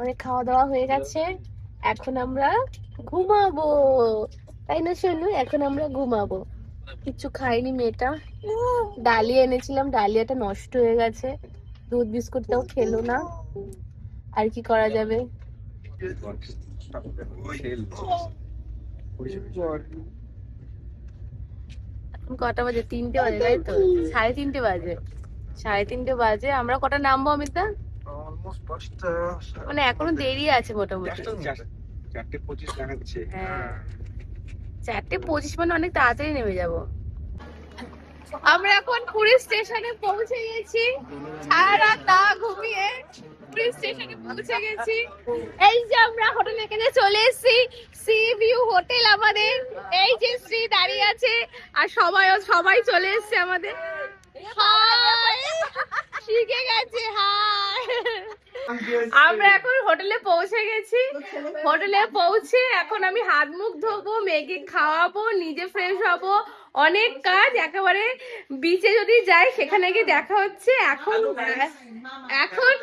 অনেক খাওয়া দাওয়া হয়ে গেছে, এখন আমরা ঘুমাবো, তাই না সোনু? এখন আমরা ঘুমাবো। কিছু খাইনি মেয়েটা, ডালিয়া এনেছিলাম, ডালিয়াটা নষ্ট হয়ে গেছে, দুধ বিস্কুটটাও খেলো না, আর কি করা যাবে। এখন কটা বাজে? 3টে বাজে, তাই তো? 3:30 বাজে, 3:30 বাজে। আমরা কটা নামবো অমিতা? মানে এখনো দেরি আছে মোটামুটি। 4:25 দেখাচ্ছে। হ্যাঁ, 4:25 মানে অনেক তাড়াতাড়ি নেমে যাবো। আমরা এখন পুরী স্টেশনে পৌঁছে গেছি, সারা রাত না ঘুমিয়ে পুরী স্টেশনে পৌঁছে গেছি। এই যে আমরা হোটেল এখানে চলে এসেছি, সি ভিউ হোটেল আমাদের। এই যে শ্রী দাঁড়িয়ে আছে, আর সবাই চলে এসেছে আমাদের। হাই, শিখে গেছে হাই। আমরা এখন হোটেলে পৌঁছে গেছি, হোটেলে পৌঁছে এখন আমি হাত মুখ ধোবো, মেয়েকে খাওয়াবো, নিজে ফ্রেশ হবো, অনেক কাজ। একেবারে বিচে যদি যাই সেখানে গিয়ে দেখা হচ্ছে। এখন এখন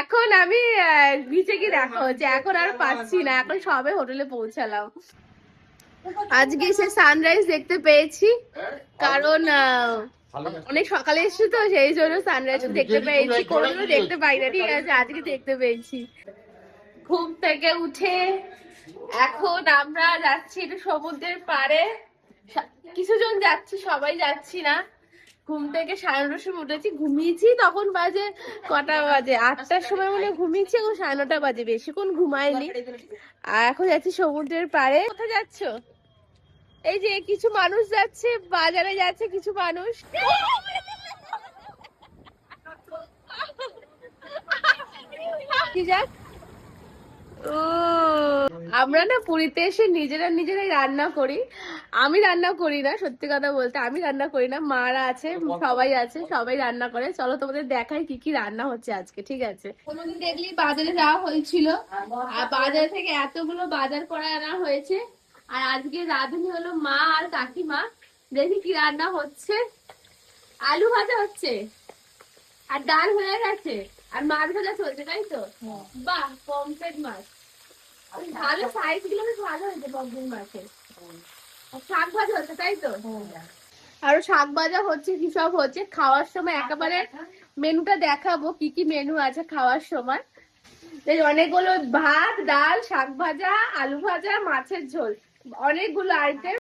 এখন আমি বিচে গিয়ে দেখা হচ্ছে, এখন আর পাচ্ছি না, এখন সবে হোটেলে পৌঁছালাম। আজকে সে সানরাইজ দেখতে পেয়েছি, কারণ অনেক সকালে এসেছি তো, সেই জন্য সানরাইজ দেখতে পেয়েছি, কোনোদিনও দেখতে পাই না, ঠিক আছে, আজকে দেখতে পেয়েছি। ঘুম থেকে উঠে এখন আমরা যাচ্ছি একটু সমুদ্রের পাড়ে, কিছু জন যাচ্ছি, সবাই যাচ্ছি না। ঘুম থেকে 9:30 সময় উঠেছি, ঘুমিয়েছি তখন বাজে কটা বাজে, 8টার সময় মনে ঘুমিয়েছি, এখন 9:30 বাজে, বেশিক্ষণ ঘুমায়নি। আর এখন যাচ্ছি সমুদ্রের পাড়ে। কোথায় যাচ্ছ? এই যে কিছু মানুষ যাচ্ছে, বাজারে যাচ্ছে কিছু মানুষ। আমরা না পুরীতে এসে নিজেরাই রান্না করি। আমি রান্না করি না, সত্যি কথা বলতে আমি রান্না করি না, মারা আছে, সবাই রান্না করে। চলো তোমাদের দেখাই কি কি রান্না হচ্ছে আজকে, ঠিক আছে? কোনোদিন দেখলি বাজারে যাওয়া হয়েছিল, আর বাজার থেকে এতগুলো বাজার করে আনা হয়েছে। আর আজকে রাঁধুনি হলো মা আর কাকিমা। দেখি কি রান্না হচ্ছে। আলু ভাজা হচ্ছে, আর ডাল হয়ে গেছে, আর মাছ ভাজা চলছে, তাই তো? বাহ, পমফ্রেট মাছ ভালো, সাইজ গুলো বেশ ভালো হয়েছে পমফ্রেট মাছের। শাক ভাজা হচ্ছে, তাই তো? আরো শাক ভাজা হচ্ছে, কি সব হচ্ছে। খাওয়ার সময় একেবারে মেনুটা দেখাবো, কি কি মেনু আছে খাওয়ার সময়। অনেকগুলো ভাত, ডাল, শাক ভাজা, আলু ভাজা, মাছের ঝোল, অনেকগুলো আইটেম।